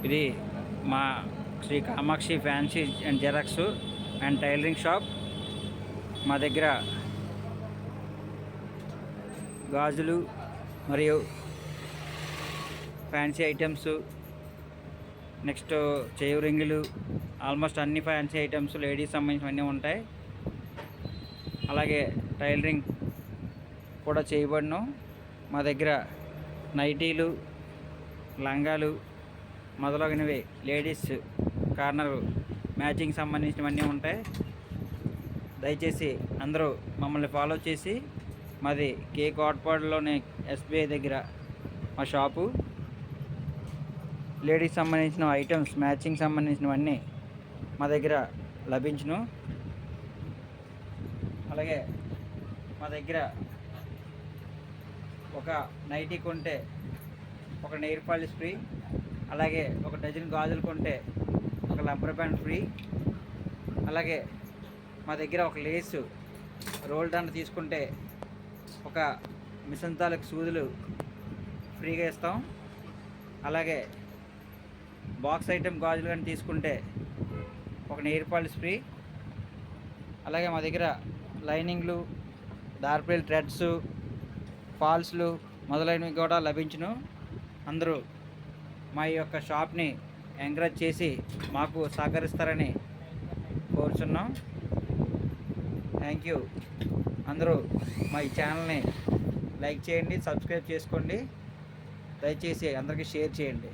ఇది మా Shri Kamakshi fancy and xerox and tailoring shop. మా దగ్గర గాజులు మరియు ఫ్యాన్సీ ఐటమ్స్, నెక్స్ట్ చెయ్యి రింగులు, ఆల్మోస్ట్ అన్ని ఫ్యాన్సీ ఐటమ్స్ లేడీస్ సంబంధించినవన్నీ ఉంటాయి. అలాగే టైలరింగ్ కూడా చేయబడును. మా దగ్గర నైటీలు, లంగాలు మొదలగునవి లేడీస్ కార్నర్ మ్యాచింగ్ సంబంధించినవన్నీ ఉంటాయి. దయచేసి అందరూ మమ్మల్ని ఫాలో చేసి, మాది కే కోట్పాడులోని ఎస్బీఐ దగ్గర మా షాపు. లేడీస్ సంబంధించిన ఐటమ్స్ మ్యాచింగ్ సంబంధించినవన్నీ మా దగ్గర లభించును. అలాగే మా దగ్గర ఒక నైటీ కొంటే ఒక నెయిల్ పాలిష్ ఫ్రీ, అలాగే ఒక డజన్ గాజులు కొంటే ఒక రబ్బర్ బ్యాండ్ ఫ్రీ. అలాగే మా దగ్గర ఒక లేసు రోల్ దండ తీసుకుంటే ఒక మిషన్ తాలూకు సూదులు ఫ్రీగా ఇస్తాం. అలాగే బాక్స్ ఐటెం గాజులు కానీ తీసుకుంటే ఒక నెయిల్ పాలిష్ ఫ్రీ. అలాగే మా దగ్గర లైనింగ్లు, డార్క్ థ్రెడ్స్, ఫాల్స్లు మొదలైనవి కూడా లభించును. అందరూ మా యొక్క షాప్ని ఎంకరేజ్ చేసి మాకు సహకరిస్తారని కోరుచున్నాం. Thank you. అందరూ మా ఈ ఛానల్ని లైక్ చేయండి, సబ్స్క్రైబ్ చేసుకోండి. దయచేసి అందరికీ షేర్ చేయండి.